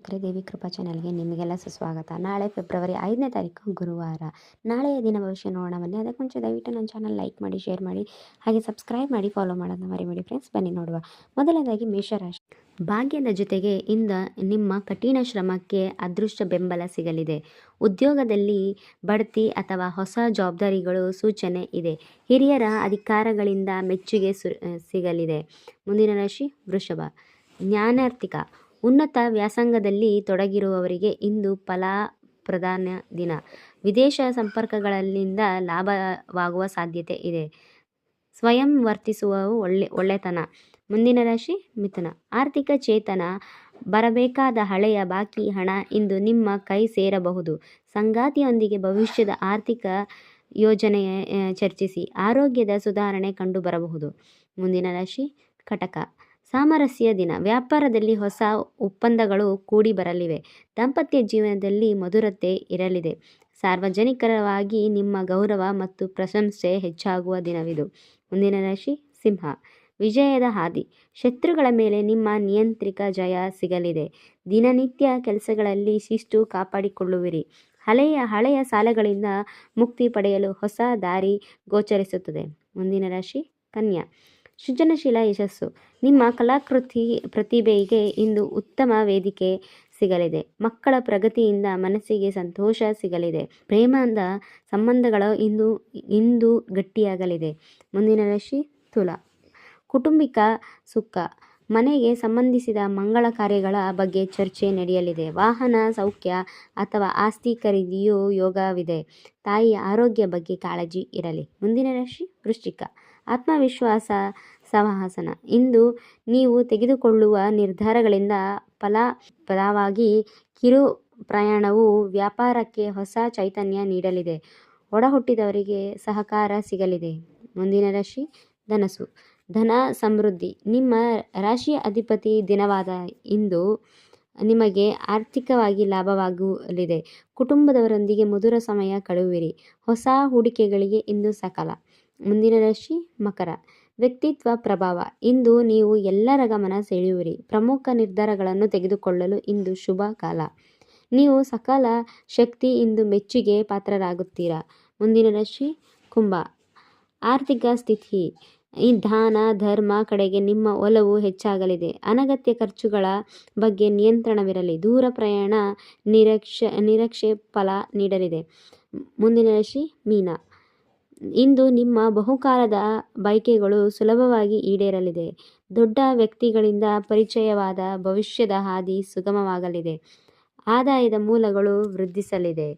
ದೇವಿ ಕೃಪಾ ಚಾನಲ್ಗೆ ನಿಮಗೆಲ್ಲ ಸುಸ್ವಾಗತ. ನಾಳೆ ಫೆಬ್ರವರಿ 5ನೇ ತಾರೀಕು ಗುರುವಾರ. ನಾಳೆಯ ದಿನ ಭವಿಷ್ಯ ನೋಡೋಣ ಬನ್ನಿ. ಅದಕ್ಕೆ ಮುಂಚೆ ದಯವಿಟ್ಟು ನನ್ನ ಚಾನಲ್ ಲೈಕ್ ಮಾಡಿ, ಶೇರ್ ಮಾಡಿ, ಹಾಗೆ ಸಬ್ಸ್ಕ್ರೈಬ್ ಮಾಡಿ, ಫಾಲೋ ಮಾಡೋದನ್ನ ಮರಿಬೇಡಿ ಫ್ರೆಂಡ್ಸ್. ಬನ್ನಿ ನೋಡುವ. ಮೊದಲನೇದಾಗಿ ಮೇಷರಾಶಿ. ಭಾಗ್ಯದ ಜೊತೆಗೆ ಇಂದ ನಿಮ್ಮ ಕಠಿಣ ಶ್ರಮಕ್ಕೆ ಅದೃಷ್ಟ ಬೆಂಬಲ ಸಿಗಲಿದೆ. ಉದ್ಯೋಗದಲ್ಲಿ ಬಡ್ತಿ ಅಥವಾ ಹೊಸ ಜವಾಬ್ದಾರಿಗಳು ಸೂಚನೆ ಇದೆ. ಹಿರಿಯರ ಅಧಿಕಾರಗಳಿಂದ ಮೆಚ್ಚುಗೆ ಸಿಗಲಿದೆ. ಮುಂದಿನ ರಾಶಿ ವೃಷಭ. ಜ್ಞಾನಾರ್ಥಿಕ. ಉನ್ನತ ವ್ಯಾಸಂಗದಲ್ಲಿ ತೊಡಗಿರುವವರಿಗೆ ಇಂದು ಫಲಪ್ರದಾನ ದಿನ. ವಿದೇಶ ಸಂಪರ್ಕಗಳಿಂದ ಲಾಭವಾಗುವ ಸಾಧ್ಯತೆ ಇದೆ. ಸ್ವಯಂ ವರ್ತಿಸುವ ಒಳ್ಳೆತನ. ಮುಂದಿನ ರಾಶಿ ಮಿಥುನ. ಆರ್ಥಿಕ ಚೇತನ. ಬರಬೇಕಾದ ಹಳೆಯ ಬಾಕಿ ಹಣ ಇಂದು ನಿಮ್ಮ ಕೈ ಸೇರಬಹುದು. ಸಂಗಾತಿಯೊಂದಿಗೆ ಭವಿಷ್ಯದ ಆರ್ಥಿಕ ಯೋಜನೆ ಚರ್ಚಿಸಿ. ಆರೋಗ್ಯದ ಸುಧಾರಣೆ ಕಂಡುಬರಬಹುದು. ಮುಂದಿನ ರಾಶಿ ಕಟಕ. ಸಾಮರಸ್ಯ ದಿನ. ವ್ಯಾಪಾರದಲ್ಲಿ ಹೊಸ ಒಪ್ಪಂದಗಳು ಕೂಡಿ ಬರಲಿವೆ. ದಾಂಪತ್ಯ ಜೀವನದಲ್ಲಿ ಮಧುರತೆ ಇರಲಿದೆ. ಸಾರ್ವಜನಿಕವಾಗಿ ನಿಮ್ಮ ಗೌರವ ಮತ್ತು ಪ್ರಶಂಸೆ ಹೆಚ್ಚಾಗುವ ದಿನವಿದು. ಮುಂದಿನ ರಾಶಿ ಸಿಂಹ. ವಿಜಯದ ಹಾದಿ. ಶತ್ರುಗಳ ಮೇಲೆ ನಿಮ್ಮ ನಿಯಂತ್ರಿತ ಜಯ ಸಿಗಲಿದೆ. ದಿನನಿತ್ಯ ಕೆಲಸಗಳಲ್ಲಿ ಶಿಸ್ತು ಕಾಪಾಡಿಕೊಳ್ಳುವಿರಿ. ಹಳೆಯ ಸಾಲಗಳಿಂದ ಮುಕ್ತಿ ಪಡೆಯಲು ಹೊಸ ದಾರಿ ಗೋಚರಿಸುತ್ತದೆ. ಮುಂದಿನ ರಾಶಿ ಕನ್ಯಾ. ಸೃಜನಶೀಲ ಯಶಸ್ಸು. ನಿಮ್ಮ ಪ್ರತಿಭೆಗೆ ಇಂದು ಉತ್ತಮ ವೇದಿಕೆ ಸಿಗಲಿದೆ. ಮಕ್ಕಳ ಪ್ರಗತಿಯಿಂದ ಮನಸ್ಸಿಗೆ ಸಂತೋಷ ಸಿಗಲಿದೆ. ಪ್ರೇಮದ ಸಂಬಂಧಗಳು ಇಂದು ಗಟ್ಟಿಯಾಗಲಿದೆ. ಮುಂದಿನ ರಾಶಿ ತುಲಾ. ಕುಟುಂಬಿಕ ಸುಖ. ಮನೆಗೆ ಸಂಬಂಧಿಸಿದ ಮಂಗಳ ಕಾರ್ಯಗಳ ಬಗ್ಗೆ ಚರ್ಚೆ ನಡೆಯಲಿದೆ. ವಾಹನ ಸೌಖ್ಯ ಅಥವಾ ಆಸ್ತಿ ಖರೀದಿಯೂ ಯೋಗವಿದೆ. ತಾಯಿಯ ಆರೋಗ್ಯ ಬಗ್ಗೆ ಕಾಳಜಿ ಇರಲಿ. ಮುಂದಿನ ರಾಶಿ ವೃಶ್ಚಿಕ. ಆತ್ಮವಿಶ್ವಾಸ ಸಂವಹನ. ಇಂದು ನೀವು ತೆಗೆದುಕೊಳ್ಳುವ ನಿರ್ಧಾರಗಳಿಂದ ಫಲಪ್ರದವಾಗಿ ಕಿರು ಪ್ರಯಾಣವು ವ್ಯಾಪಾರಕ್ಕೆ ಹೊಸ ಚೈತನ್ಯ ನೀಡಲಿದೆ. ಒಡಹುಟ್ಟಿದವರಿಗೆ ಸಹಕಾರ ಸಿಗಲಿದೆ. ಮುಂದಿನ ರಾಶಿ ಧನಸ್ಸು. ಧನ ಸಮೃದ್ಧಿ. ನಿಮ್ಮ ರಾಶಿಯ ಅಧಿಪತಿ ದಿನವಾದ ಇಂದು ನಿಮಗೆ ಆರ್ಥಿಕವಾಗಿ ಲಾಭವಾಗಲಿದೆ. ಕುಟುಂಬದವರೊಂದಿಗೆ ಮಧುರ ಸಮಯ ಕಳೆಯುವಿರಿ. ಹೊಸ ಹೂಡಿಕೆಗಳಿಗೆ ಇಂದು ಸಕಾಲ. ಮುಂದಿನ ರಾಶಿ ಮಕರ. ವ್ಯಕ್ತಿತ್ವ ಪ್ರಭಾವ. ಇಂದು ನೀವು ಎಲ್ಲರ ಗಮನ ಸೆಳೆಯುವಿರಿ. ಪ್ರಮುಖ ನಿರ್ಧಾರಗಳನ್ನು ತೆಗೆದುಕೊಳ್ಳಲು ಇಂದು ಶುಭ ಕಾಲ. ನೀವು ಸಕಲ ಶಕ್ತಿ ಇಂದು ಮೆಚ್ಚುಗೆ ಪಾತ್ರರಾಗುತ್ತೀರಾ. ಮುಂದಿನ ರಾಶಿ ಕುಂಭ. ಆರ್ಥಿಕ ಸ್ಥಿತಿ. ಈ ದಾನ ಧರ್ಮ ಕಡೆಗೆ ನಿಮ್ಮ ಒಲವು ಹೆಚ್ಚಾಗಲಿದೆ. ಅನಗತ್ಯ ಖರ್ಚುಗಳ ಬಗ್ಗೆ ನಿಯಂತ್ರಣವಿರಲಿ. ದೂರ ಪ್ರಯಾಣ ನಿರೀಕ್ಷೆ ಫಲ ನೀಡಲಿದೆ. ಮುಂದಿನ ರಾಶಿ ಮೀನ. ಇಂದು ನಿಮ್ಮ ಬಹುಕಾಲದ ಬಯಕೆಗಳು ಸುಲಭವಾಗಿ ಈಡೇರಲಿದೆ. ದೊಡ್ಡ ವ್ಯಕ್ತಿಗಳಿಂದ ಪರಿಚಯವಾದ ಭವಿಷ್ಯದ ಹಾದಿ ಸುಗಮವಾಗಲಿದೆ. ಆದಾಯದ ಮೂಲಗಳು ವೃದ್ಧಿಸಲಿದೆ.